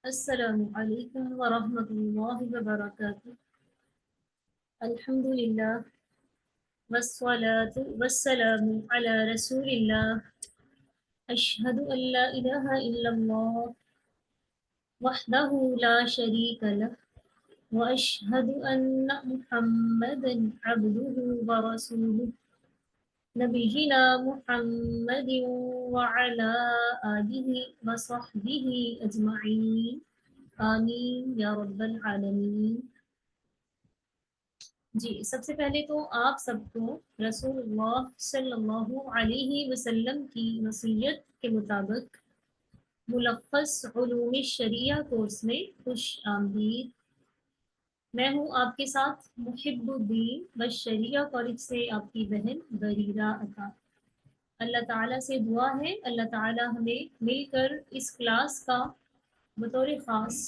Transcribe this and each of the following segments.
السلام علیکم ورحمۃ اللہ وبرکاتہ۔ الحمد للہ والصلاة والسلام علی رسول اللہ۔ اشہد ان لا الہ الا اللہ وحدہ لا شریک لہ واشہد ان محمدا عبدہ ورسولہ نبینا محمد وعلی آلہ وصحبہ اجمعین آمین یا رب العالمین۔ جی سب سے پہلے تو آپ سب کو رسول اللہ صلی اللہ علیہ وسلم کی وصیت کے مطابق ملخص علوم شریعہ کورس میں خوش آمدید۔ میں ہوں آپ کے ساتھ محب الدین بشریہ کالج سے آپ کی بہن بریرہ عطا۔ اللہ تعالیٰ سے دعا ہے اللہ تعالیٰ ہمیں مل کر اس کلاس کا بطور خاص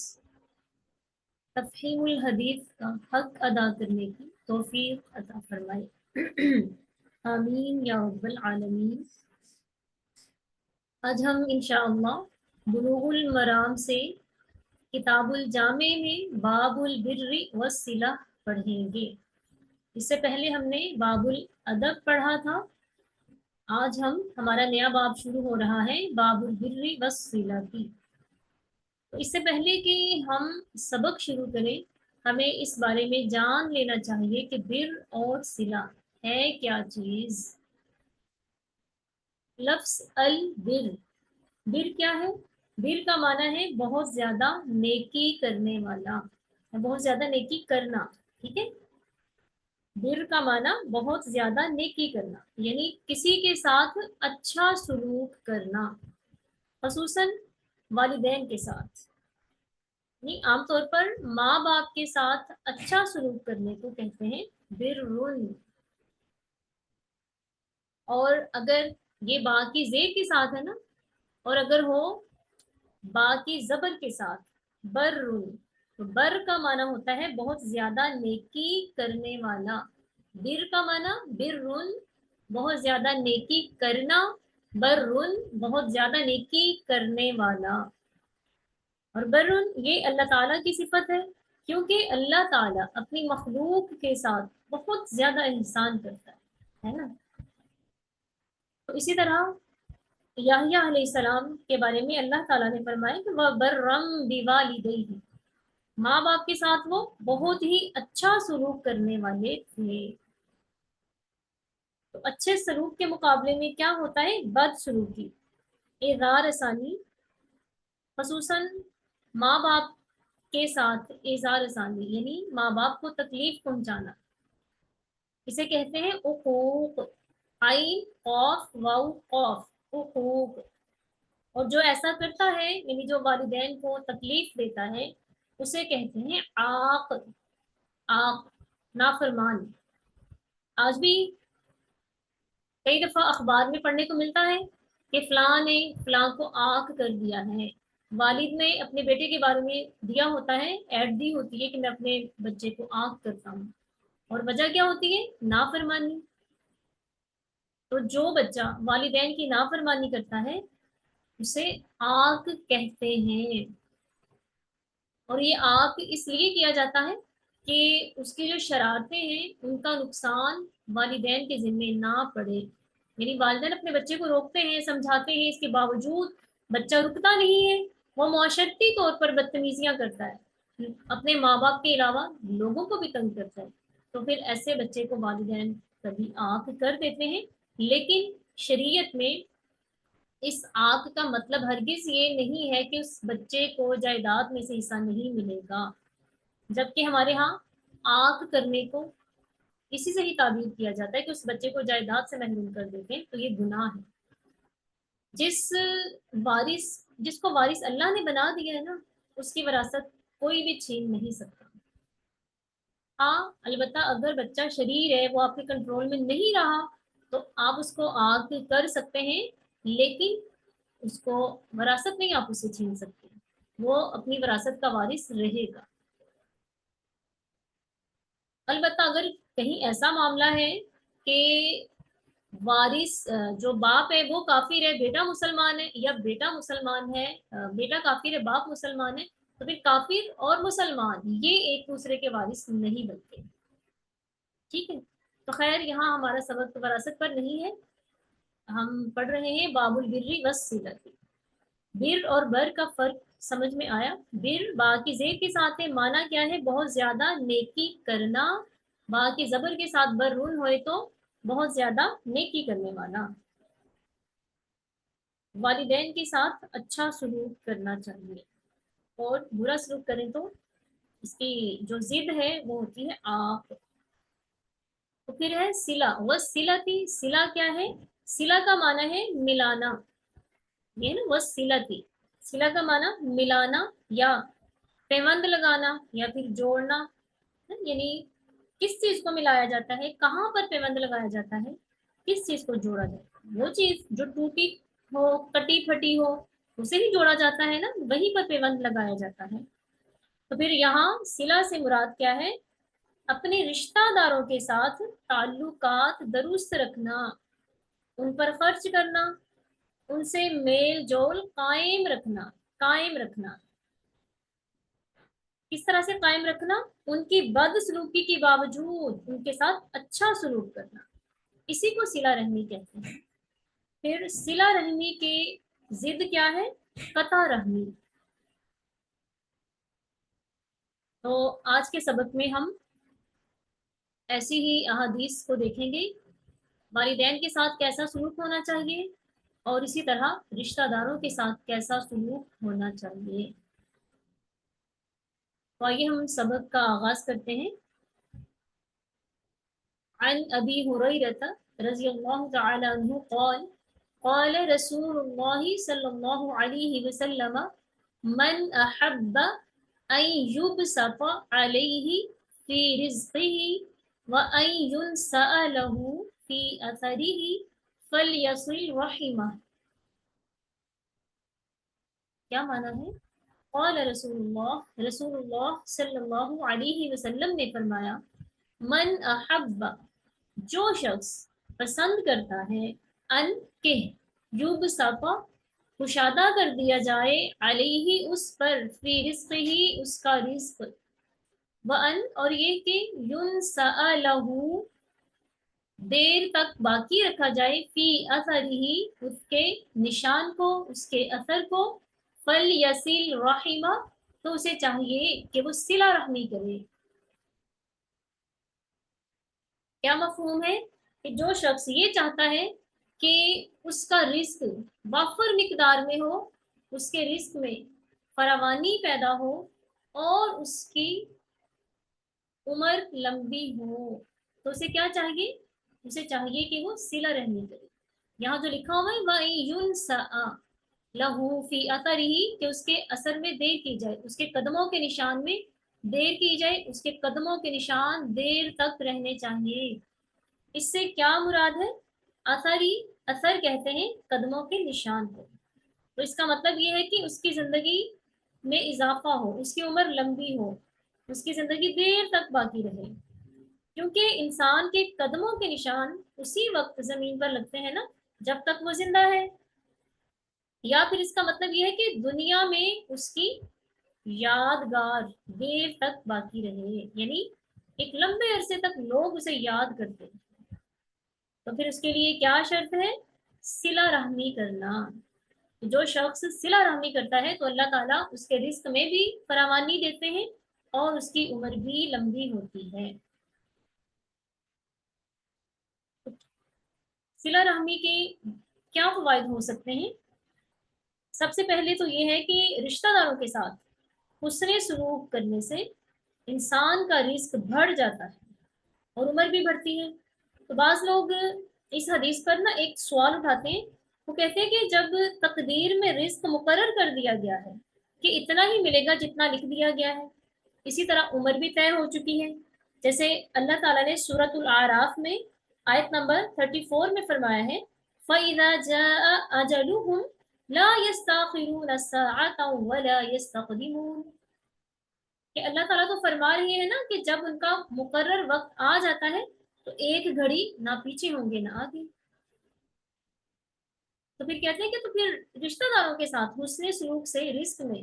تفہیم الحدیث کا حق ادا کرنے کی توفیق عطا فرمائے، آمین یا رب العالمین۔ آج ہم انشاءاللہ بلوغ المرام سے کتاب الجامع میں باب البر والصلہ پڑھیں گے۔ اس سے پہلے ہم نے باب الادب پڑھا تھا، آج ہمارا نیا باب شروع ہو رہا ہے باب البر والصلہ کی۔ تو اس سے پہلے کہ ہم سبق شروع کریں ہمیں اس بارے میں جان لینا چاہیے کہ بر اور صلہ ہے کیا چیز۔ لفظ البر، بر کیا ہے؟ بر کا معنی ہے بہت زیادہ نیکی کرنے والا، بہت زیادہ نیکی کرنا، ٹھیک ہے۔ بر کا معنی بہت زیادہ نیکی کرنا، یعنی کسی کے ساتھ اچھا سلوک کرنا، خصوصاً والدین کے ساتھ۔ عام طور پر ماں باپ کے ساتھ اچھا سلوک کرنے کو کہتے ہیں برٌ، اور اگر یہ با کی زیر کے ساتھ ہے نا، اور اگر ہو با کی زبر کے ساتھ برٌ، تو بر کا معنی ہوتا ہے بہت زیادہ نیکی کرنے والا۔ بر کا معنی برٌ بہت زیادہ نیکی کرنا، برٌ بہت زیادہ نیکی کرنے والا۔ اور برٌ یہ اللہ تعالیٰ کی صفت ہے، کیونکہ اللہ تعالیٰ اپنی مخلوق کے ساتھ بہت زیادہ احسان کرتا ہے نا۔ تو اسی طرح یحییٰ علیہ السلام کے بارے میں اللہ تعالیٰ نے فرمایا کہ وَبَرًّا بِوَالِدَیْہِ، ماں باپ کے ساتھ وہ بہت ہی اچھا سلوک کرنے والے تھے۔ تو اچھے سلوک کے مقابلے میں کیا ہوتا ہے؟ بد سلوکی، اظہار ثانی، خصوصاً ماں باپ کے ساتھ اظہار ثانی، یعنی ماں باپ کو تکلیف پہنچانا، اسے کہتے ہیں عقوق، عین قاف واو قاف، عقوق۔ اور جو ایسا کرتا ہے یعنی جو والدین کو تکلیف دیتا ہے اسے کہتے ہیں عاق، عاق نافرمان۔ آج بھی کئی دفعہ اخبار میں پڑھنے کو ملتا ہے کہ فلاں نے فلاں کو عاق کر دیا ہے، والد نے اپنے بیٹے کے بارے میں دیا ہوتا ہے، ایڈ دی ہوتی ہے کہ میں اپنے بچے کو عاق کرتا ہوں، اور وجہ کیا ہوتی ہے؟ نافرمانی۔ تو جو بچہ والدین کی نافرمانی کرتا ہے اسے عاق کہتے ہیں، اور یہ عاق اس لیے کیا جاتا ہے کہ اس کی جو شرارتیں ہیں ان کا نقصان والدین کے ذمہ نہ پڑے، یعنی والدین اپنے بچے کو روکتے ہیں، سمجھاتے ہیں، اس کے باوجود بچہ رکتا نہیں ہے، وہ معاشرتی طور پر بدتمیزیاں کرتا ہے، اپنے ماں باپ کے علاوہ لوگوں کو بھی تنگ کرتا ہے، تو پھر ایسے بچے کو والدین کبھی عاق کر دیتے ہیں۔ لیکن شریعت میں اس عاق کا مطلب ہرگز یہ نہیں ہے کہ اس بچے کو جائیداد میں سے حصہ نہیں ملے گا، جبکہ ہمارے ہاں عاق کرنے کو اسی سے ہی تعبیر کیا جاتا ہے کہ اس بچے کو جائیداد سے محروم کر دیتے ہیں، تو یہ گناہ ہے۔ جس کو وارث اللہ نے بنا دیا ہے نا، اس کی وراثت کوئی بھی چھین نہیں سکتا۔ ہاں البتہ اگر بچہ شریر ہے، وہ آپ کے کنٹرول میں نہیں رہا، تو آپ اس کو عاق کر سکتے ہیں، لیکن اس کو وراثت نہیں آپ اسے چھین سکتے، وہ اپنی وراثت کا وارث رہے گا۔ البتہ اگر کہیں ایسا معاملہ ہے کہ وارث جو باپ ہے وہ کافر ہے، بیٹا مسلمان ہے، یا بیٹا مسلمان ہے، بیٹا کافر ہے، باپ مسلمان ہے، تو پھر کافر اور مسلمان یہ ایک دوسرے کے وارث نہیں بنتے. ٹھیک ہے. تو خیر یہاں ہمارا سبق وراثت پر نہیں ہے، ہم پڑھ رہے ہیں باب البر والصلۃ. بر اور بر کا فرق سمجھ میں آیا؟ بر با کی زیر کے ساتھ ہے، معنی کیا ہے؟ بہت زیادہ نیکی کرنا. با کی زبر کے ساتھ بر رون ہوئے تو بہت زیادہ نیکی کرنے والا. والدین کے ساتھ اچھا سلوک کرنا چاہیے، اور برا سلوک کریں تو اس کی جو ضد ہے وہ ہوتی ہے آپ. تو پھر ہے سلا و سلا تھی. سلا کیا ہے؟ سلا کا معنی ہے ملانا. یہ نا وہ سلا تھی. سلا کا معنی ملانا یا پیوند لگانا یا پھر جوڑنا. یعنی کس چیز کو ملایا جاتا ہے، کہاں پر پیوند لگایا جاتا ہے، کس چیز کو جوڑا جاتا ہے؟ وہ چیز جو ٹوٹی ہو، کٹی پھٹی ہو، اسے ہی جوڑا جاتا ہے نا، وہیں پر پیوند لگایا جاتا ہے. تو پھر یہاں صلہ سے مراد کیا ہے؟ اپنے رشتہ داروں کے ساتھ تعلقات درست رکھنا، ان پر خرچ کرنا، ان سے میل جول قائم رکھنا. قائم رکھنا کس طرح سے قائم رکھنا؟ ان کی بد سلوکی کے باوجود ان کے ساتھ اچھا سلوک کرنا، اسی کو صلہ رحمی کہتے ہیں. پھر صلہ رحمی کی ضد کیا ہے؟ قطع رحمی. تو آج کے سبق میں ہم ایسی ہی احادیث کو دیکھیں گے، والدین کے ساتھ کیسا سلوک ہونا چاہیے اور اسی طرح رشتہ داروں کے ساتھ کیسا سلوک ہونا چاہیے. تو آئیے ہم سبق کا آغاز کرتے ہیں. عن ابی ہریرہ رضی اللہ تعالی عنہ قال قال رسول اللہ صلی اللہ علیہ وسلم من احب ان یبسط علیہ فی رزقہ وان ینسأ له فی اثرہ فلیصل رحمہ. کیا معنی ہے؟ قال رسول اللہ صلی اللہ علیہ وسلم نے فرمایا، من احب جو شخص پسند کرتا ہے، ان کہ یوب صفا کشادہ کر دیا جائے، علیہ اس پر، فی رزق ہی اس کا رزق، وان اور یہ کہ ینسأ لہ دیر تک باقی رکھا جائے، فی اثر ہی اس کے نشان کو، اس کے اثر کو، فلیصل رحمہ تو اسے چاہیے کہ وہ صلہ رحمی کرے. کیا مفہوم ہے؟ کہ جو شخص یہ چاہتا ہے کہ اس کا رزق وافر مقدار میں ہو، اس کے رزق میں فراوانی پیدا ہو اور اس کی عمر لمبی ہو، تو اسے کیا چاہیے؟ اسے چاہیے کہ وہ صلہ رحمی کرے. یہاں جو لکھا ہوا ہے وَإِنْ لہو فی اثرہ کہ اس کے اثر میں دیر کی جائے، اس کے قدموں کے نشان میں دیر کی جائے، اس کے قدموں کے نشان دیر تک رہنے چاہیے. اس سے کیا مراد ہے؟ اثری، اثر کہتے ہیں قدموں کے نشان کو. تو اس کا مطلب یہ ہے کہ اس کی زندگی میں اضافہ ہو، اس کی عمر لمبی ہو، اس کی زندگی دیر تک باقی رہے. کیونکہ انسان کے قدموں کے نشان اسی وقت زمین پر لگتے ہیں نا جب تک وہ زندہ ہے. یا پھر اس کا مطلب یہ ہے کہ دنیا میں اس کی یادگار دیر تک باقی رہے، یعنی ایک لمبے عرصے تک لوگ اسے یاد کرتے ہیں. تو پھر اس کے لیے کیا شرط ہے؟ صلہ رحمی کرنا. جو شخص صلہ رحمی کرتا ہے تو اللہ تعالیٰ اس کے رزق میں بھی فراوانی دیتے ہیں اور اس کی عمر بھی لمبی ہوتی ہے. صلہ رحمی کے کیا فوائد ہو سکتے ہیں؟ سب سے پہلے تو یہ ہے کہ رشتہ داروں کے ساتھ حسن سلوک کرنے سے انسان کا رزق بڑھ جاتا ہے اور عمر بھی بڑھتی ہے. تو بعض لوگ اس حدیث پر نا ایک سوال اٹھاتے ہیں، وہ کہتے ہیں کہ جب تقدیر میں رزق مقرر کر دیا گیا ہے کہ اتنا ہی ملے گا جتنا لکھ دیا گیا ہے، اسی طرح عمر بھی طے ہو چکی ہے، جیسے اللہ تعالیٰ نے سورۃ الاعراف میں آیت نمبر 34 میں فرمایا ہے فَإِذَا جَاءَ أَجَلُهُمْ لَا يَسْتَأْخِرُونَ سَاعَةً وَلَا يَسْتَقْدِمُونَ کہ اللہ تعالیٰ تو فرما رہی ہے نا کہ جب ان کا مقرر وقت آ جاتا ہے تو ایک گھڑی نہ پیچھے ہوں گے نہ آگے. تو پھر کہتے ہیں کہ تو پھر رشتہ داروں کے ساتھ حسن سلوک سے رزق میں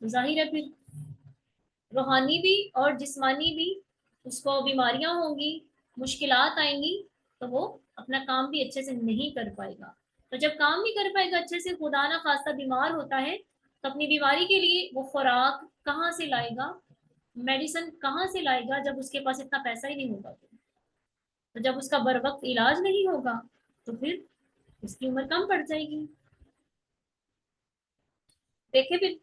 تو ظاہر ہے پھر روحانی بھی اور جسمانی بھی اس کو بیماریاں ہوں گی، مشکلات آئیں گی، تو وہ اپنا کام بھی اچھے سے نہیں کر پائے گا۔ تو جب کام نہیں کر پائے گا اچھے سے، خدا نہ خواستہ بیمار ہوتا ہے، تو اپنی بیماری کے لیے وہ خوراک کہاں سے لائے گا، میڈیسن کہاں سے لائے گا، جب اس کے پاس اتنا پیسہ ہی نہیں ہوگا؟ تو جب اس کا بر وقت علاج نہیں ہوگا تو پھر اس کی عمر کم پڑ جائے گی۔ دیکھیں پھر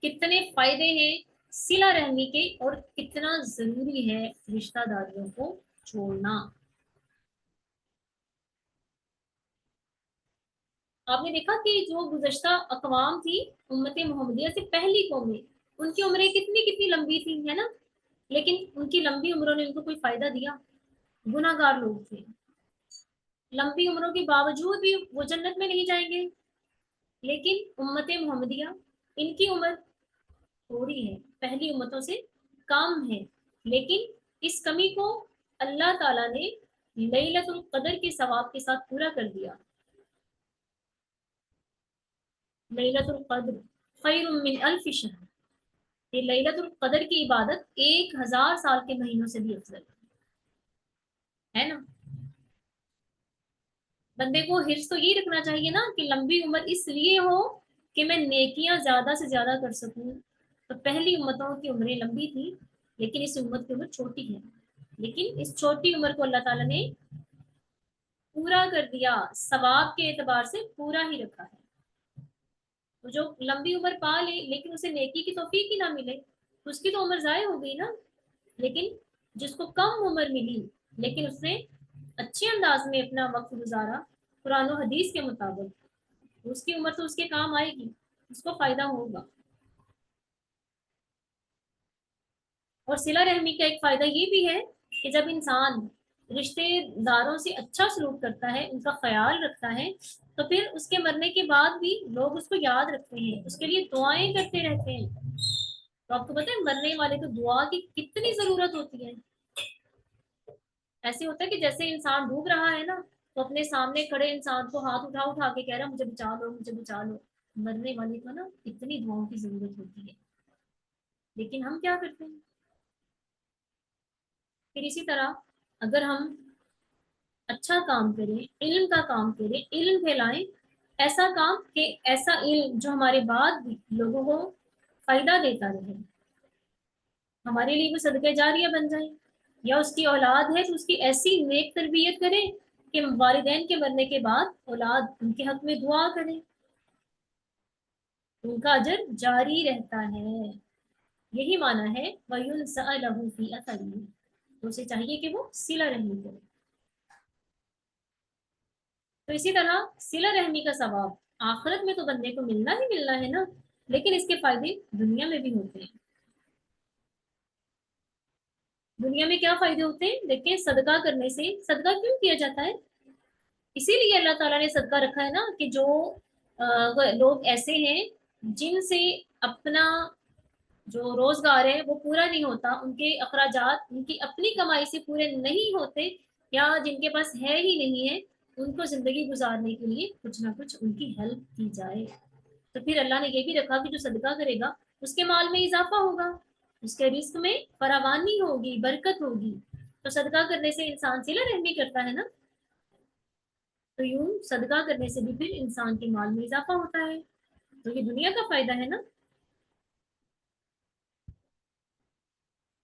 کتنے فائدے ہیں صلہ رحمی کے، اور کتنا ضروری ہے رشتہ داریوں کو چھوڑنا۔ آپ نے دیکھا کہ جو گزشتہ اقوام تھی، امت محمدیہ سے پہلی قومیں، ان کی عمریں کتنی کتنی لمبی تھی، ہے نا؟ لیکن ان کی لمبی عمروں نے ان کو کوئی فائدہ دیا؟ گناہ گار لوگ تھے، لمبی عمروں کے باوجود بھی وہ جنت میں نہیں جائیں گے۔ لیکن امت محمدیہ، ان کی عمر تھوڑی ہے، پہلی امتوں سے کم ہے، لیکن اس کمی کو اللہ تعالیٰ نے لیلۃ القدر کے ثواب کے ساتھ پورا کر دیا۔ لیلۃ القدر خیر من الف شہر، یہ لیلۃ القدر کی عبادت 1000 سال کے مہینوں سے بھی افضل ہے نا؟ بندے کو حرص تو یہی رکھنا چاہیے نا کہ لمبی عمر اس لیے ہو کہ میں نیکیاں زیادہ سے زیادہ کر سکوں۔ تو پہلی امتوں کی عمریں لمبی تھی، لیکن اس امت کی عمر چھوٹی ہے، لیکن اس چھوٹی عمر کو اللہ تعالیٰ نے پورا کر دیا، ثواب کے اعتبار سے پورا ہی رکھا ہے۔ تو جو لمبی عمر پا لے لیکن اسے نیکی کی توفیق ہی نہ ملے، تو اس کی تو عمر ضائع ہو گئی نا۔ لیکن جس کو کم عمر ملی لیکن اس نے اچھے انداز میں اپنا وقت گزارا قرآن و حدیث کے مطابق، اس کی عمر تو اس کے کام آئے گی، اس کو فائدہ ہوگا۔ اور صلہ رحمی کا ایک فائدہ یہ بھی ہے کہ جب انسان رشتے داروں سے اچھا سلوک کرتا ہے، ان کا خیال رکھتا ہے، تو پھر اس کے مرنے کے بعد بھی لوگ اس کو یاد رکھتے ہیں، اس کے لیے دعائیں کرتے رہتے ہیں۔ تو آپ کو پتہ ہے مرنے والے کو دعا کی کتنی ضرورت ہوتی ہے؟ ایسے ہوتا ہے کہ جیسے انسان ڈوب رہا ہے نا، تو اپنے سامنے کھڑے انسان کو ہاتھ اٹھا اٹھا کے کہہ رہا مجھے بچا لو، مجھے بچا لو۔ مرنے والے کو نا اتنی دعاؤں کی ضرورت ہوتی ہے، لیکن ہم کیا کرتے ہیں؟ پھر اسی طرح اگر ہم اچھا کام کریں، علم کا کام کریں، علم پھیلائیں، ایسا کام کہ ایسا علم جو ہمارے بعد بھی لوگوں کو فائدہ دیتا رہے، ہمارے لیے وہ صدقہ جاریہ بن جائے، یا اس کی اولاد ہے تو اس کی ایسی نیک تربیت کرے کہ والدین کے مرنے کے بعد اولاد ان کے حق میں دعا کرے، ان کا اجر جاری رہتا ہے۔ یہی معنی ہے وَيُنْسَأَ لَهُ فِي أَثَرِهِ، تو اسے چاہیے کہ وہ صلہ رحمی کرے۔ تو اسی طرح صلہ رحمی کا ثواب آخرت میں تو بندے کو ملنا ہی ملنا ہے نا، لیکن اس کے فائدے دنیا میں بھی ہوتے ہیں۔ دنیا میں کیا فائدے ہوتے ہیں؟ دیکھیں، صدقہ کرنے سے، صدقہ کیوں کیا جاتا ہے؟ اسی لیے اللہ تعالیٰ نے صدقہ رکھا ہے نا، کہ جو لوگ ایسے ہیں جن سے اپنا جو روزگار ہے وہ پورا نہیں ہوتا، ان کے اخراجات ان کی اپنی کمائی سے پورے نہیں ہوتے، یا جن کے پاس ہے ہی نہیں ہے، ان کو زندگی گزارنے کے لیے کچھ نہ کچھ ان کی ہیلپ کی جائے۔ تو پھر اللہ نے یہ بھی رکھا کہ جو صدقہ کرے گا اس کے مال میں اضافہ ہوگا، اس کے رزق میں فراوانی ہوگی، برکت ہوگی۔ تو صدقہ کرنے سے انسان صلہ رحمی کرتا ہے نا، تو یوں صدقہ کرنے سے بھی پھر انسان کے مال میں اضافہ ہوتا ہے، تو یہ دنیا کا فائدہ ہے نا۔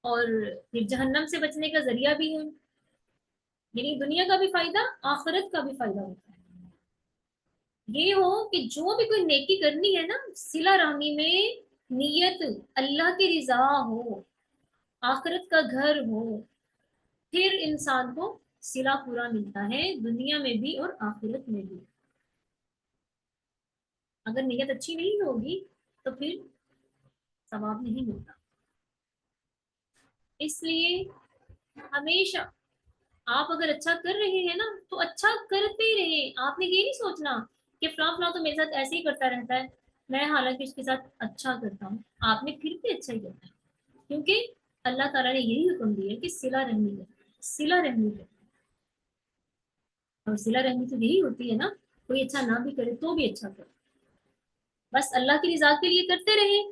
اور پھر جہنم سے بچنے کا ذریعہ بھی ہے، یعنی دنیا کا بھی فائدہ، آخرت کا بھی فائدہ ہوتا ہے۔ یہ ہو کہ جو بھی کوئی نیکی کرنی ہے نا، صلہ رحمی میں نیت اللہ کی رضا ہو، آخرت کا گھر ہو، پھر انسان کو صلہ پورا ملتا ہے، دنیا میں بھی اور آخرت میں بھی۔ اگر نیت اچھی نہیں ہوگی تو پھر ثواب نہیں ملتا۔ اس لیے ہمیشہ آپ اگر اچھا کر رہے ہیں نا تو اچھا کرتے رہیں، آپ نے یہ نہیں سوچنا کہ فلاں فلاں تو میرے ساتھ ایسے ہی کرتا رہتا ہے، میں حالانکہ اس کے ساتھ اچھا کرتا ہوں، آپ نے پھر بھی اچھا ہی کرنا ہے، کیونکہ اللہ تعالیٰ نے یہی حکم دیا ہے کہ صلہ رحمی کرنا، صلہ رحمی کرنا۔ اور صلہ رحمی تو یہی ہوتی ہے نا، کوئی اچھا نہ بھی کرے تو بھی اچھا کرے، بس اللہ کی رضا کے لیے کرتے رہیں،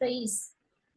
23,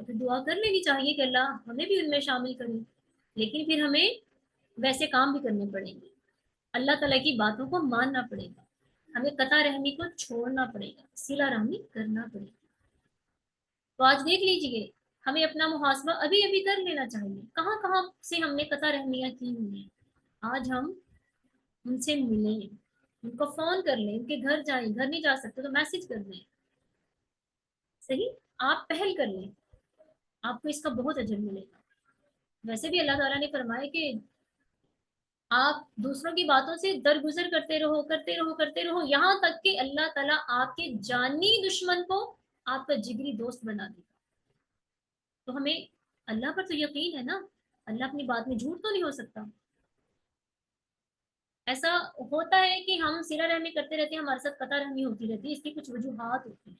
تو پھر دعا کر لینی چاہیے کہ اللہ ہمیں بھی ان میں شامل کریں، لیکن پھر ہمیں ویسے کام بھی کرنے پڑیں گے، اللہ تعالیٰ کی باتوں کو ماننا پڑے گا، ہمیں قطع رحمی کو چھوڑنا پڑے گا، صلہ رحمی کرنا پڑے گا۔ تو آج دیکھ لیجیے، ہمیں اپنا محاسبہ ابھی ابھی کر لینا چاہیے، کہاں کہاں سے ہم نے قطع رحمیاں کی ہوئی ہیں۔ آج ہم ان سے ملیں، ان کو فون کر لیں، ان کے گھر جائیں، گھر نہیں جا سکتے تو میسج کر دیں، صحیح، آپ پہل کر لیں، آپ کو اس کا بہت اجر ملے گا۔ ویسے بھی اللہ تعالیٰ نے فرمایا کہ آپ دوسروں کی باتوں سے درگزر کرتے رہو کرتے رہو کرتے رہو، یہاں تک کہ اللہ تعالیٰ آپ کے جانی دشمن کو آپ کا جگری دوست بنا دے گا۔ تو ہمیں اللہ پر تو یقین ہے نا، اللہ اپنی بات میں جھوٹ تو نہیں ہو سکتا۔ ایسا ہوتا ہے کہ ہم صلہ رحمی کرتے رہتے ہیں، ہمارے ساتھ قطع رحمی ہوتی رہتی ہے، اس کی کچھ وجوہات ہوتی ہیں۔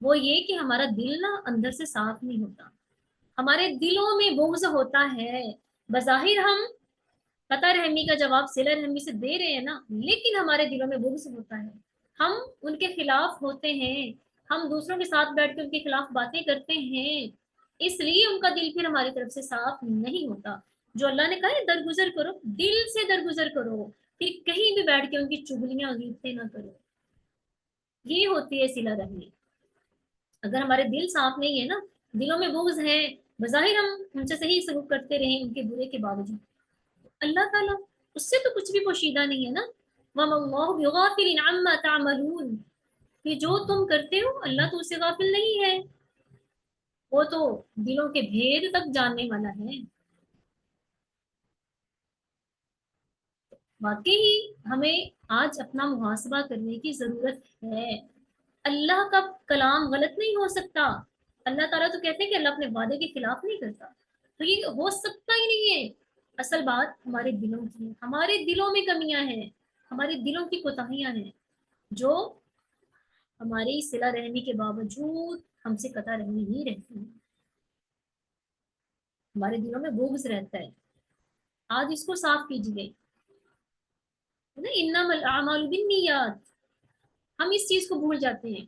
وہ یہ کہ ہمارا دل نا اندر سے صاف نہیں ہوتا، ہمارے دلوں میں بغض ہوتا ہے۔ بظاہر ہم قطع رحمی کا جواب صلہ رحمی سے دے رہے ہیں نا، لیکن ہمارے دلوں میں بغض ہوتا ہے، ہم ان کے خلاف ہوتے ہیں، ہم دوسروں کے ساتھ بیٹھ کے ان کے خلاف باتیں کرتے ہیں، اس لیے ان کا دل پھر ہماری طرف سے صاف نہیں ہوتا۔ جو اللہ نے کہا ہے درگزر کرو، دل سے درگزر کرو، پھر کہیں بھی بیٹھ کے ان کی چگلیاں غیبتیں نہ کرو، یہ ہوتی ہے صلہ رحمی۔ اگر ہمارے دل صاف نہیں ہے نا، دلوں میں بغض ہے، بظاہر ہم ان سے صحیح سلوک کرتے رہیں ان کے برے کے باوجود، اللہ تعالیٰ اس سے تو کچھ بھی پوشیدہ نہیں ہے نا۔ وَمَا اللَّهُ بِغَافِلٍ عَمَّا تَعْمَلُونَ، کہ جو تم کرتے ہو اللہ تو اس سے غافل نہیں ہے، وہ تو دلوں کے بھید تک جاننے والا ہے۔ واقعی ہمیں آج اپنا محاسبہ کرنے کی ضرورت ہے۔ اللہ کا کلام غلط نہیں ہو سکتا، اللہ تعالیٰ تو کہتے ہیں کہ اللہ اپنے وعدے کے خلاف نہیں کرتا، تو یہ ہو سکتا ہی نہیں ہے۔ اصل بات ہمارے دلوں کی ہے، ہمارے دلوں میں کمیاں ہیں، ہمارے دلوں کی کوتاہیاں ہیں، جو ہماری صلہ رحمی کے باوجود ہم سے قطع رحمی ہی رہتی ہیں، ہمارے دلوں میں بغض رہتا ہے۔ آج اس کو صاف کیجیے، انما الاعمال بالنیات، ہم اس چیز کو بھول جاتے ہیں،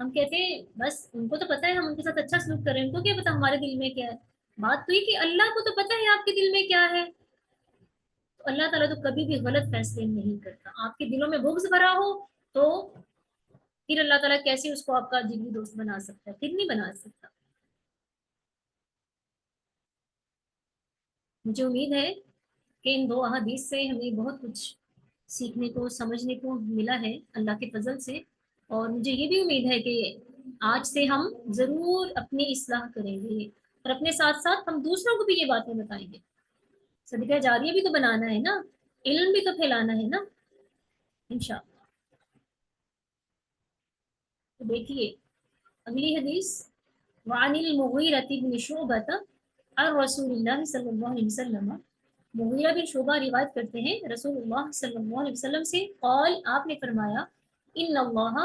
ہم کہتے ہیں بس ان کو تو پتا ہے ہم ان کے ساتھ اچھا سلوک کر رہے ہیں، ان کو کیا پتا ہمارے دل میں کیا ہے۔ بات تو یہ کہ اللہ کو تو پتا ہے آپ کے دل میں کیا ہے، تو اللہ تعالیٰ تو کبھی بھی غلط فیصلے نہیں کرتا۔ آپ کے دلوں میں بغض بھرا ہو تو پھر اللہ تعالیٰ کیسے اس کو آپ کا جگری دوست بنا سکتا ہے؟ پھر نہیں بنا سکتا۔ مجھے امید ہے کہ ان دو احادیث سے ہمیں بہت کچھ سیکھنے کو سمجھنے کو ملا ہے اللہ کے فضل سے، اور مجھے یہ بھی امید ہے کہ آج سے ہم ضرور اپنی اصلاح کریں گے، اور اپنے ساتھ ساتھ ہم دوسروں کو بھی یہ باتیں بتائیں گے۔ صدقہ جاریہ بھی تو بنانا ہے نا، علم بھی تو پھیلانا ہے نا، انشاءاللہ۔ تو دیکھیے اگلی حدیث، وعن المغیرۃ بن شعبۃ عن رسول اللہ صلی اللہ علیہ وسلم، مغیرہ بن شعبہ روایت کرتے ہیں رسول اللہ صلی اللہ علیہ وسلم سے، قال، آپ نے فرمایا، ان اللہ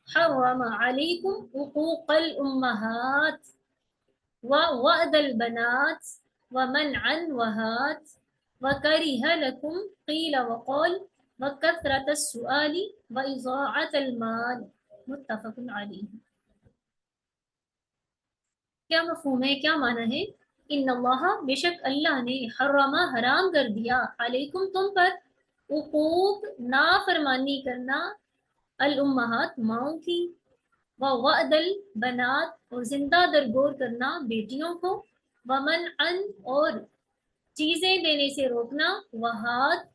حرم علیکم حقوق الامہات ووعد البنات ومنع الوہات وکرہ لکم قیل وقال وکثرة السؤال واضاعة المال، متفق علیہ۔ کیا مفہوم ہے، کیا معنی ہے؟ ان اللہ، بے شک اللہ نے، حرم، حرام کر دیا، علیکم، تم پر، حقوق، نافرمانی کرنا، الامہات، ماؤں کی، ووعد البنات، اور زندہ درگور کرنا بیٹیوں کو، ومنعا، اور چیزیں دینے سے روکنا، وہات،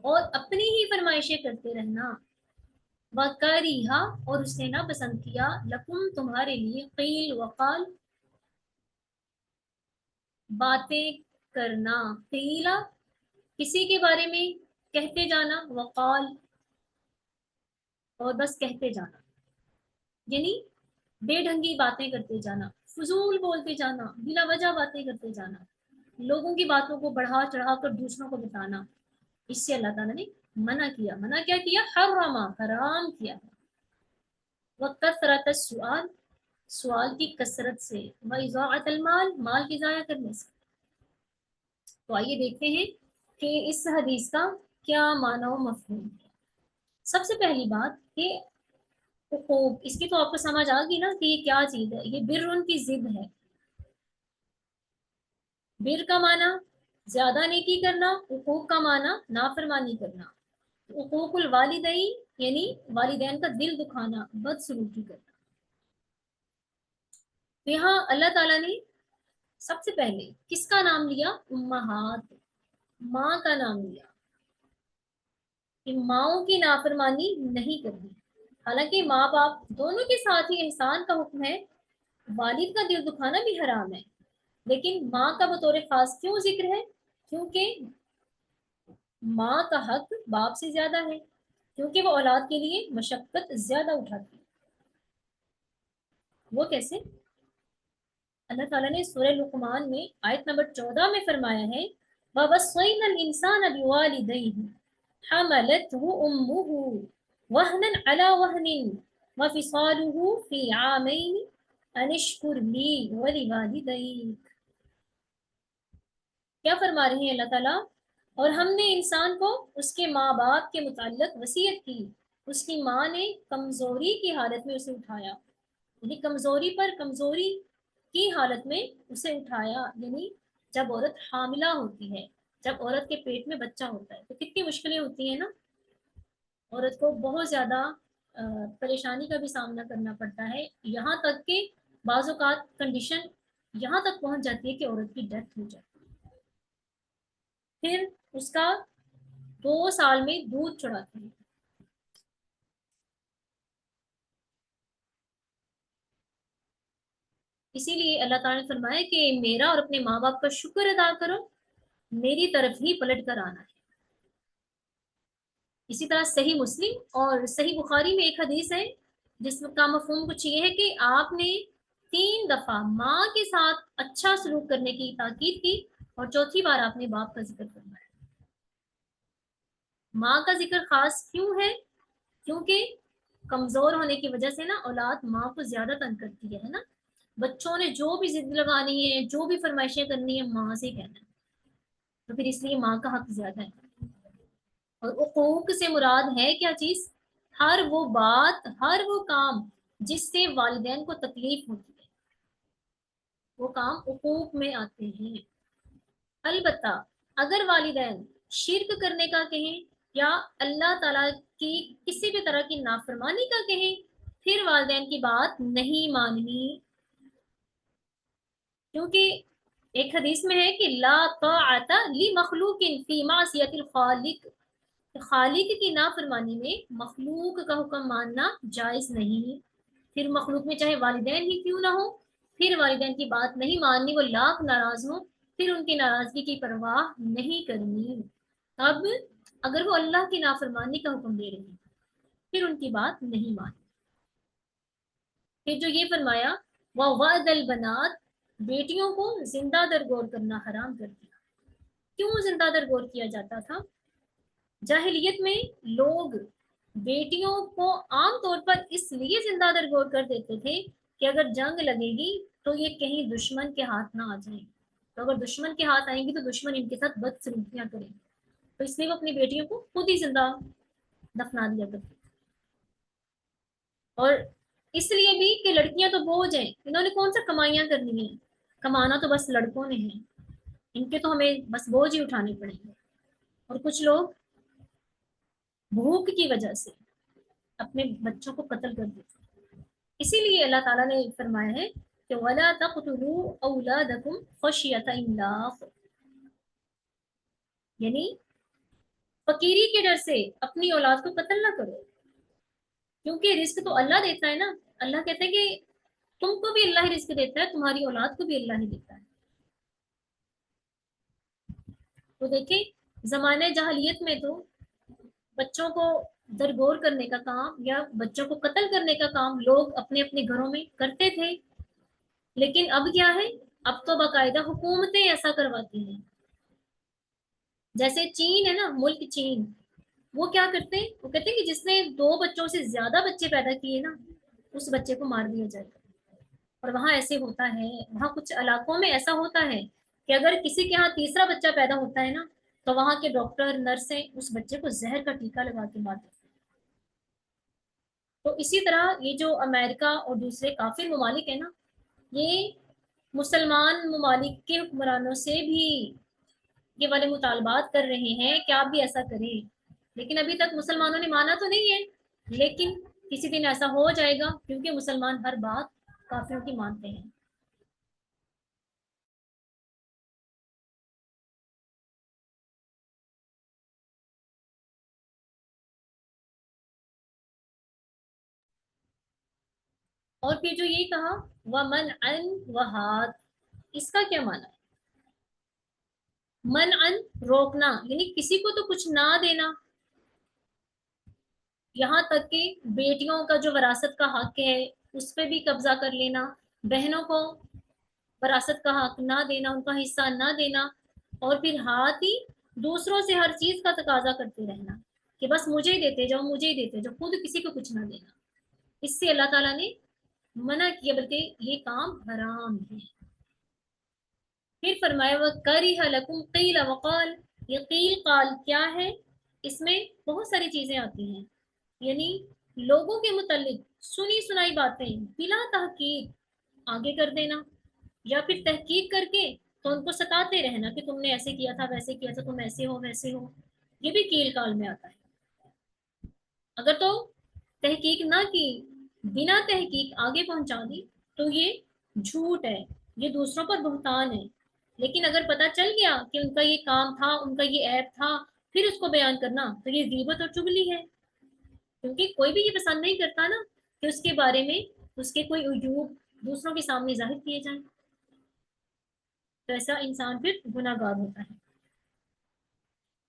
اور اپنی ہی فرمائشیں کرتے رہنا، وکریہا، اور اس نے نہ پسند کیا، لکم، تمہارے لیے، قیل وقال، باتیں کرنا، قیلا، کسی کے بارے میں کہتے جانا، وقال، اور بس کہتے جانا، یعنی بے ڈھنگی باتیں کرتے جانا، فضول بولتے جانا، بلا وجہ باتیں کرتے جانا، لوگوں کی باتوں کو بڑھا چڑھا کر دوسروں کو بتانا، اس سے اللہ تعالیٰ نے منع کیا۔ منع کیا کیا؟ حرم، حرام کیا ہے۔ وکثرت السؤال، سوال کی کثرت سے، واضاعت المال، مال کی ضائع کرنے سے۔ تو آئیے دیکھتے ہیں کہ اس حدیث کا کیا معنی و مفہوم ہے۔ سب سے پہلی بات کہ حقوق، اس کی تو آپ کو سمجھ آ گئی نا کہ یہ کیا چیز ہے، یہ بر ان کی ضد ہے، بر کا معنی زیادہ نیکی کرنا، حقوق کا معنی نافرمانی کرنا، حقوق الوالدین یعنی والدین کا دل دکھانا، بدسلوکی کرنا۔ یہاں اللہ تعالیٰ نے سب سے پہلے کس کا نام لیا؟ امہات، ماں کا نام لیا کہ ماؤں کی نافرمانی نہیں کرنی۔ حالانکہ ماں باپ دونوں کے ساتھ ہی احسان کا حکم ہے، والد کا دل دکھانا بھی حرام ہے، لیکن ماں کا بطور خاص کیوں ذکر ہے؟ کیونکہ ماں کا حق باپ سے زیادہ ہے، کیونکہ وہ اولاد کے لیے مشقت زیادہ اٹھاتی ہے۔ وہ کیسے؟ اللہ تعالیٰ نے سورہ لقمان میں آیت نمبر 14 میں فرمایا ہے وَوَصَّيْنَا الْإِنسَانَ بِوَالِدَيْهِ حَمَلَتْهُ أُمُّهُ وَهْنًا عَلَى وَهْنٍ وَفِصَالُهُ فِي عَامَيْنِ أَنِ اشْكُرْ لِي وَلِوَالِدَيْكَ۔ کیا فرما رہے ہیں اللہ تعالیٰ؟ اور ہم نے انسان کو اس کے ماں باپ کے متعلق وصیت کی، اس کی ماں نے کمزوری کی حالت میں اسے اٹھایا، یعنی کمزوری پر کمزوری کی حالت میں اسے اٹھایا، یعنی جب عورت حاملہ ہوتی ہے، جب عورت کے پیٹ میں بچہ ہوتا ہے تو کتنی مشکلیں ہوتی ہیں نا، عورت کو بہت زیادہ پریشانی کا بھی سامنا کرنا پڑتا ہے، یہاں تک کہ بعض اوقات کنڈیشن یہاں تک پہنچ جاتی ہے کہ عورت کی ڈیتھ ہو جاتی ہے، پھر اس کا 2 سال میں دودھ چڑھاتے ہیں۔ اسی لیے اللہ تعالیٰ نے فرمایا کہ میرا اور اپنے ماں باپ کا شکر ادا کرو، میری طرف ہی پلٹ کر آنا ہے۔ اسی طرح صحیح مسلم اور صحیح بخاری میں ایک حدیث ہے جس کا مفہوم کچھ یہ ہے کہ آپ نے 3 دفعہ ماں کے ساتھ اچھا سلوک کرنے کی تاکید کی، اور چوتھی بار آپ نے باپ کا ذکر فرمایا۔ ماں کا ذکر خاص کیوں ہے؟ کیونکہ کمزور ہونے کی وجہ سے نا اولاد ماں کو زیادہ تنگ کرتی ہے نا، بچوں نے جو بھی ضد لگانی ہے، جو بھی فرمائشیں کرنی ہے، ماں سے کہنا ہے، تو پھر اس لیے ماں کا حق زیادہ ہے۔ اور حقوق سے مراد ہے کیا چیز؟ ہر وہ بات، ہر وہ کام جس سے والدین کو تکلیف ہوتی ہے، وہ کام حقوق میں آتے ہیں۔ البتہ اگر والدین شرک کرنے کا کہیں یا اللہ تعالیٰ کی کسی بھی طرح کی نافرمانی کا کہیں، پھر والدین کی بات نہیں ماننی، کیونکہ ایک حدیث میں ہے کہ لا طاعت لمخلوق فی معصیت الخالق، خالق کی نافرمانی میں مخلوق کا حکم ماننا جائز نہیں، پھر مخلوق میں چاہے والدین ہی کیوں نہ ہو، پھر والدین کی بات نہیں ماننی، وہ لاکھ ناراض ہوں، پھر ان کی ناراضگی کی پرواہ نہیں کرنی۔ اب اگر وہ اللہ کی نافرمانی کا حکم دے رہے ہیں پھر ان کی بات نہیں ماننی۔ پھر جو یہ فرمایا وَوَعْدَ الْبَنَاتِ، بیٹیوں کو زندہ درگور کرنا حرام کر دیا۔ کیوں زندہ درگور کیا جاتا تھا؟ جاہلیت میں لوگ بیٹیوں کو عام طور پر اس لیے زندہ درگور کر دیتے تھے کہ اگر جنگ لگے گی تو یہ کہیں دشمن کے ہاتھ نہ آ جائیں، تو اگر دشمن کے ہاتھ آئیں گی تو دشمن ان کے ساتھ بدسلوکیاں کریں گے، تو اس لیے وہ اپنی بیٹیوں کو خود ہی زندہ دفنا دیا کرتے تھے۔ اور اس لیے بھی کہ لڑکیاں تو بوجھ ہیں، انہوں نے کون سا کمائیاں کرنی ہیں، کمانا تو بس لڑکوں نے ہے، ان کے تو ہمیں بس بوجھ ہی اٹھانے پڑیں گے۔ اور کچھ لوگ بھوک کی وجہ سے اپنے بچوں کو قتل کر دیتے ہیں، اسی لیے اللہ تعالیٰ نے فرمایا ہے کہ وَلَا تَقْتُلُوا أَوْلَادَكُمْ خَشْيَةَ إِمْلَاقٍ، یعنی فقیری کے ڈر سے اپنی اولاد کو قتل نہ کرو، کیونکہ رزق تو اللہ دیتا ہے نا، اللہ کہتا ہے کہ تم کو بھی اللہ ہی رزق دیتا ہے، تمہاری اولاد کو بھی اللہ ہی دیتا ہے۔ تو دیکھیں زمانہ جاہلیت میں تو بچوں کو درگور کرنے کا کام یا بچوں کو قتل کرنے کا کام لوگ اپنے اپنے گھروں میں کرتے تھے، لیکن اب کیا ہے، اب تو باقاعدہ حکومتیں ایسا کرواتی ہیں۔ جیسے چین ہے نا، ملک چین، وہ کیا کرتے ہیں، وہ کہتے ہیں کہ جس نے 2 بچوں سے زیادہ بچے پیدا کیے نا اس بچے کو مار دیا جائے گا۔ اور وہاں ایسے ہوتا ہے، وہاں کچھ علاقوں میں ایسا ہوتا ہے کہ اگر کسی کے ہاں تیسرا بچہ پیدا ہوتا ہے نا تو وہاں کے ڈاکٹر نرسیں اس بچے کو زہر کا ٹیکہ لگا کے مار دیتے ہیں۔ تو اسی طرح یہ جو امریکہ اور دوسرے کافر ممالک ہیں نا، یہ مسلمان ممالک کے حکمرانوں سے بھی یہ والے مطالبات کر رہے ہیں کہ آپ بھی ایسا کریں، لیکن ابھی تک مسلمانوں نے مانا تو نہیں ہے، لیکن کسی دن ایسا ہو جائے گا، کیونکہ مسلمان ہر بات کافروں کی مانتے ہیں۔ اور پھر جو یہ کہا وَمَنْ عَنْ وَحَاتٍ، اس کا کیا معنی ہے؟ من ان روکنا، یعنی کسی کو تو کچھ نہ دینا، یہاں تک کہ بیٹیوں کا جو وراثت کا حق ہے اس پہ بھی قبضہ کر لینا، بہنوں کو وراثت کا حق نہ دینا، ان کا حصہ نہ دینا، اور پھر ہاتھ ہی دوسروں سے ہر چیز کا تقاضا کرتے رہنا کہ بس مجھے ہی دیتے جاؤ، مجھے ہی دیتے جاؤ، خود کسی کو کچھ نہ دینا۔ اس سے اللہ تعالیٰ نے منع کیا، بلکہ یہ کام حرام ہے۔ پھر فرمایا وہ کری لکم قیل وقال، یہ قیل قال کیا ہے؟ اس میں بہت ساری چیزیں آتی ہیں، یعنی لوگوں کے متعلق سنی سنائی باتیں بلا تحقیق آگے کر دینا، یا پھر تحقیق کر کے تو ان کو ستاتے رہنا کہ تم نے ایسے کیا تھا، ویسے کیا تھا، تم ایسے ہو ویسے ہو، یہ بھی کیل کال میں آتا ہے۔ اگر تو تحقیق نہ کی، بنا تحقیق آگے پہنچا دی، تو یہ جھوٹ ہے، یہ دوسروں پر بہتان ہے۔ لیکن اگر پتہ چل گیا کہ ان کا یہ کام تھا، ان کا یہ عیب تھا، پھر اس کو بیان کرنا، تو یہ غیبت اور چغلی ہے، کیونکہ کوئی بھی یہ پسند نہیں کرتا نا کہ اس کے بارے میں اس کے کوئی عیوب دوسروں کے سامنے ظاہر کیے جائیں، تو ایسا انسان پھر گناہ گار ہوتا ہے۔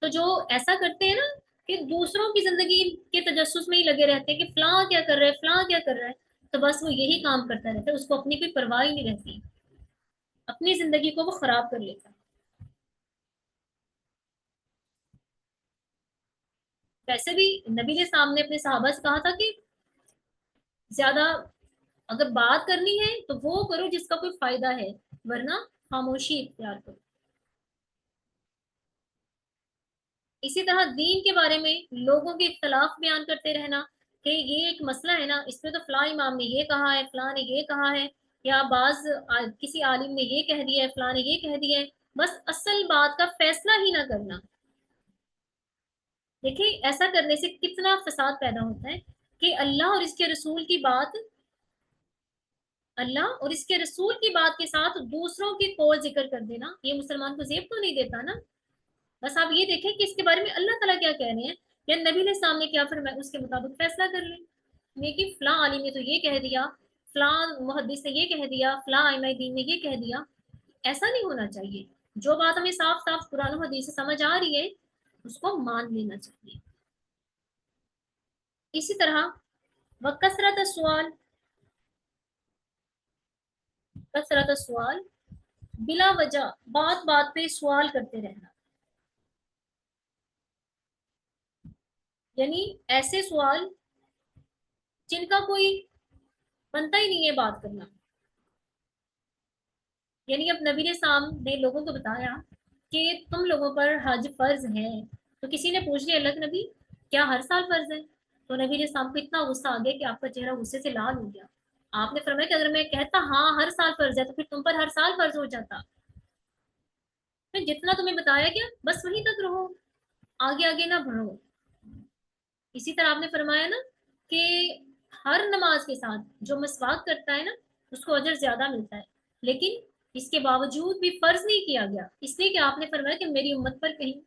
تو جو ایسا کرتے ہیں نا کہ دوسروں کی زندگی کے تجسس میں ہی لگے رہتے ہیں کہ فلاں کیا کر رہا ہے، فلاں کیا کر رہا ہے، تو بس وہ یہی کام کرتا رہتا ہے، اس کو اپنی کوئی پرواہ ہی نہیں رہتی، اپنی زندگی کو وہ خراب کر لیتا ہے۔ ویسے بھی نبی نے سامنے اپنے صحابہ سے کہا تھا کہ زیادہ اگر بات کرنی ہے تو وہ کرو جس کا کوئی فائدہ ہے، ورنہ خاموشی اختیار کرو۔ اسی طرح دین کے بارے میں لوگوں کے اختلاف بیان کرتے رہنا کہ یہ ایک مسئلہ ہے نا، اس پہ تو فلاں امام نے یہ کہا ہے، فلاں نے یہ کہا ہے، یا کسی عالم نے یہ کہہ دیا ہے، فلاں نے یہ کہہ دیا ہے، بس اصل بات کا فیصلہ ہی نہ کرنا۔ دیکھیں ایسا کرنے سے کتنا فساد پیدا ہوتا ہے کہ اللہ اور اس کے رسول کی بات، اللہ اور اس کے رسول کی بات کے ساتھ دوسروں کی قول ذکر کر دینا، یہ مسلمان کو زیب تو نہیں دیتا نا۔ بس آپ یہ دیکھیں کہ اس کے بارے میں اللہ تعالیٰ کیا کہہ رہے ہیں، یا نبی نے سامنے کیا فرمایا، اس کے مطابق فیصلہ کر لیں۔ لیکن فلاں عالم نے تو یہ کہہ دیا، فلاں محدث نے یہ کہہ دیا، فلاں ائمہ دین نے یہ کہہ دیا، ایسا نہیں ہونا چاہیے۔ جو بات ہمیں صاف صاف قرآن و حدیث سے سمجھ آ رہی ہے اس کو مان لینا چاہیے۔ اسی طرح وکثرت السؤال، کثرت السؤال بلا وجہ بات بات پہ سوال کرتے رہنا، یعنی ایسے سوال جن کا کوئی بنتا ہی نہیں ہے بات کرنا۔ یعنی اب نبی نے سامنے لوگوں کو بتایا کہ تم لوگوں پر حج فرض ہے، تو کسی نے پوچھ لیا اللہ کے نبی کیا ہر سال فرض ہے؟ تو نبی نے سام کو اتنا غصہ آ گیا کہ آپ کا چہرہ غصے سے لال ہو گیا۔ آپ نے فرمایا کہ اگر میں کہتا ہاں ہر سال فرض ہے تو پھر تم پر ہر سال فرض ہو جاتا، پھر جتنا تمہیں بتایا گیا بس وہیں تک رہو، آگے آگے نہ بڑھو۔ اسی طرح آپ نے فرمایا نا کہ ہر نماز کے ساتھ جو مسواک کرتا ہے نا اس کو اجر زیادہ ملتا ہے، لیکن اس کے باوجود بھی فرض نہیں کیا گیا، اس لیے کہ آپ نے فرمایا کہ میری امت پر کہیں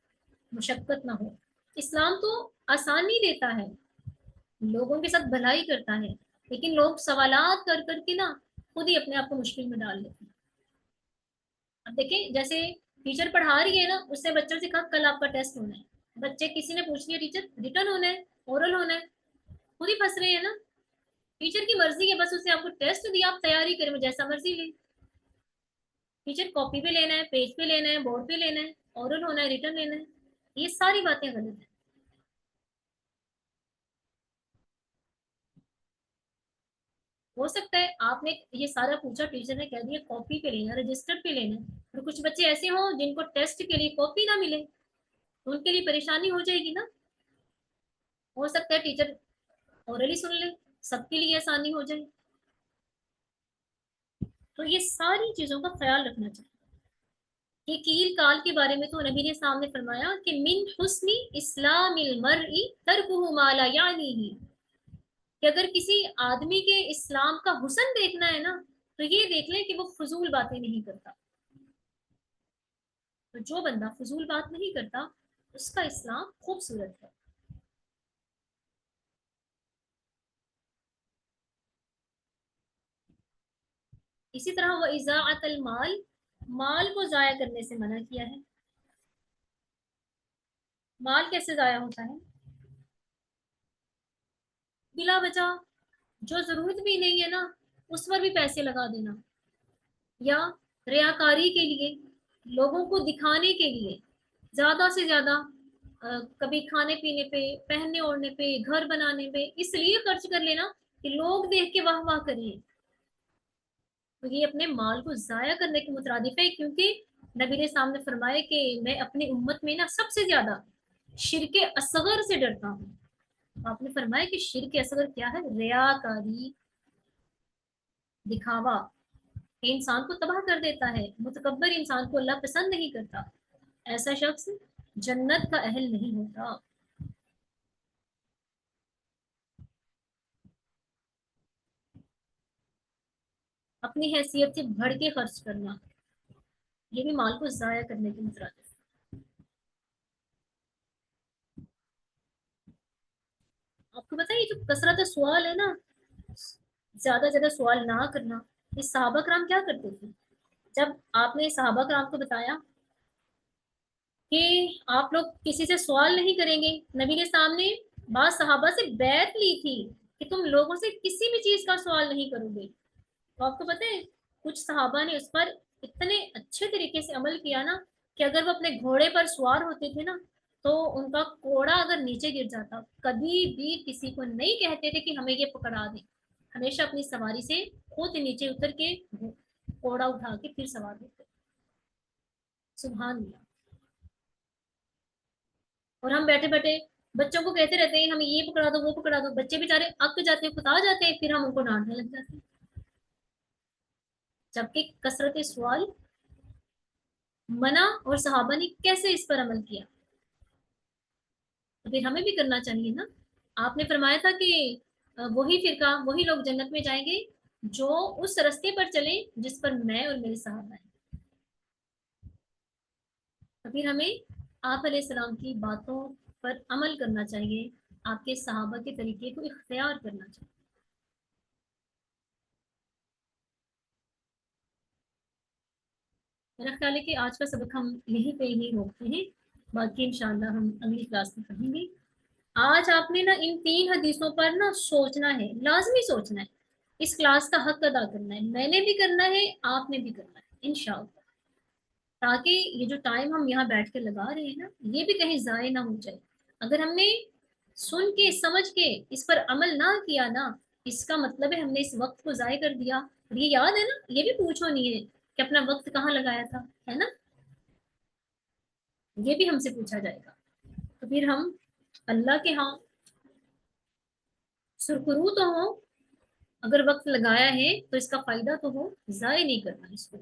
مشقت نہ ہو۔ اسلام تو آسانی دیتا ہے، لوگوں کے ساتھ بھلائی کرتا ہے، لیکن لوگ سوالات کر کر کے نا خود ہی اپنے آپ کو مشکل میں ڈال لیتے ہیں۔ اب دیکھیں جیسے ٹیچر پڑھا رہی ہے نا، اس سے بچوں سے کہا کل آپ کا ٹیسٹ ہونا ہے، بچے کسی نے پوچھ لیا ٹیچر ریٹرن ہونا ہے، اورل ہونا ہے، خود ہی پھنس رہے ہیں نا۔ ٹیچر کی مرضی ہے، بس اسے آپ کو ٹیسٹ دیا آپ تیاری کریں جیسا مرضی لیں، ٹیچر کاپی پہ لینا ہے، پیج پہ لینا ہے، بورڈ پہ لینا ہے، اورل ہونا ہے، ریٹرن لینا ہے، یہ ساری باتیں غلط ہیں۔ ہو سکتا ہے آپ نے یہ سارا پوچھا، ٹیچر نے کہہ دیا کاپی پہ لینا، رجسٹر پہ لینا، اور کچھ بچے ایسے ہوں جن کو ٹیسٹ کے لیے کاپی نہ ملے، تو ان کے لیے پریشانی ہو جائے گی نا۔ ہو سکتا ہے ٹیچر اورلی سن لے، سب کے لیے آسانی ہو جائے۔ تو یہ ساری چیزوں کا خیال رکھنا چاہیے. کہ کیل کال کے بارے میں تو نبی نے سامنے فرمایا کہ من حسن اسلام المرء ترکہ ما لا یعنیہ، کہ اگر کسی آدمی کے اسلام کا حسن دیکھنا ہے نا تو یہ دیکھ لیں کہ وہ فضول باتیں نہیں کرتا. تو جو بندہ فضول بات نہیں کرتا اس کا اسلام خوبصورت ہے. اسی طرح وہ اضاعت المال، مال کو ضائع کرنے سے منع کیا ہے. مال کیسے ضائع ہوتا ہے؟ بلا وجہ، جو ضرورت بھی نہیں ہے نا اس پر بھی پیسے لگا دینا، یا ریاکاری کے لیے، لوگوں کو دکھانے کے لیے زیادہ سے زیادہ کبھی کھانے پینے پہ، پہننے اوڑھنے پہ، گھر بنانے پہ اس لیے خرچ کر لینا کہ لوگ دیکھ کے واہ واہ کریں. تو یہ اپنے مال کو ضائع کرنے کے مترادف ہے، کیونکہ نبی نے سامنے فرمایا کہ میں اپنی امت میں نا سب سے زیادہ شرک اصغر سے ڈرتا ہوں. آپ نے فرمایا کہ شرک اصغر کیا ہے؟ ریاکاری، دکھاوا، یہ انسان کو تباہ کر دیتا ہے. متکبر انسان کو اللہ پسند نہیں کرتا. ایسا شخص جنت کا اہل نہیں ہوتا. اپنی حیثیت سے بڑھ کے خرچ کرنا، یہ بھی مال کو ضائع کرنے کے مترادف ہے. آپ کو پتا ہے یہ جو کثرت سوال ہے نا، زیادہ زیادہ سوال نہ کرنا، یہ صحابہ کرام کیا کرتے تھے؟ جب آپ نے صحابہ کرام کو بتایا کہ آپ لوگ کسی سے سوال نہیں کریں گے، نبی کے سامنے بعض صحابہ سے بیعت لی تھی کہ تم لوگوں سے کسی بھی چیز کا سوال نہیں کرو گے. تو آپ کو پتہ ہے کچھ صحابہ نے اس پر اتنے اچھے طریقے سے عمل کیا نا کہ اگر وہ اپنے گھوڑے پر سوار ہوتے تھے نا تو ان کا کوڑا اگر نیچے گر جاتا کبھی بھی کسی کو نہیں کہتے تھے کہ ہمیں یہ پکڑا دیں، ہمیشہ اپنی سواری سے خود نیچے اتر کے کوڑا اٹھا کے پھر سوار ہوتے. سبحان اللہ. اور ہم بیٹھے بیٹھے بچوں کو کہتے رہتے ہیں ہمیں یہ پکڑا دو وہ پکڑا دو، بچے بےچارے اک جاتے ہیں، کتا جاتے ہیں، پھر ہم ان کو ڈانٹنے لگ جاتے ہیں. جبکہ کثرت سوال منع، اور صحابہ نے کیسے اس پر عمل کیا، تو پھر ہمیں بھی کرنا چاہیے نا. آپ نے فرمایا تھا کہ وہی فرقہ، وہی لوگ جنت میں جائیں گے جو اس رستے پر چلیں جس پر میں اور میرے صحابہ ہیں. تو پھر ہمیں آپ علیہ السلام کی باتوں پر عمل کرنا چاہیے، آپ کے صحابہ کے طریقے کو اختیار کرنا چاہیے. میرا خیال ہے کہ آج کا سبق ہم یہیں پہ ہی روکتے ہیں، باقی انشاءاللہ ہم اگلی کلاس میں پڑھیں گے. آج آپ نے نا ان 3 حدیثوں پر نا سوچنا ہے، لازمی سوچنا ہے، اس کلاس کا حق ادا کرنا ہے، میں نے بھی کرنا ہے، آپ نے بھی کرنا ہے انشاءاللہ، تاکہ یہ جو ٹائم ہم یہاں بیٹھ کے لگا رہے ہیں نا یہ بھی کہیں ضائع نہ ہو جائے. اگر ہم نے سن کے سمجھ کے اس پر عمل نہ کیا نا اس کا مطلب ہے ہم نے اس وقت کو ضائع کر دیا. اور یہ یاد ہے نا، یہ بھی پوچھو نہیں ہے کہ اپنا وقت کہاں لگایا تھا، ہے نا، یہ بھی ہم سے پوچھا جائے گا. تو پھر ہم اللہ کے ہاں سرخرو تو ہوں، اگر وقت لگایا ہے تو اس کا فائدہ تو ہو، ضائع نہیں کرنا اس کو.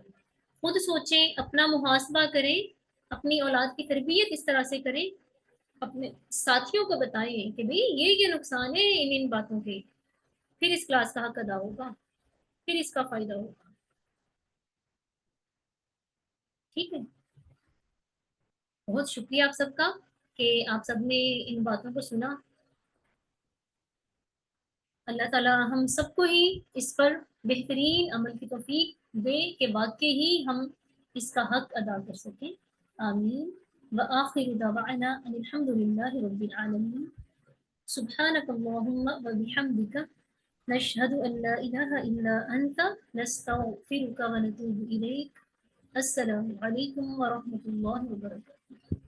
خود سوچیں، اپنا محاسبہ کریں، اپنی اولاد کی تربیت اس طرح سے کریں، اپنے ساتھیوں کو بتائیں کہ بھئی یہ نقصان ہے ان باتوں کے، پھر اس کلاس کا حق ادا ہوگا، پھر اس کا فائدہ ہوگا. ٹھیک ہے، بہت شکریہ آپ سب کا کہ آپ سب نے ان باتوں کو سنا. اللہ تعالی ہم سب کو ہی اس پر بہترین عمل کی توفیق دے کہ واقعی ہی ہم اس کا حق ادا کر سکیں. آمین. وآخر دعوانا ان الحمد للہ رب العالمین. سبحانك اللهم وبحمدك نشهد ان لا اله الا انت نستغفرك ونتوب اليك. السلام علیکم ورحمۃ اللہ وبرکاتہ.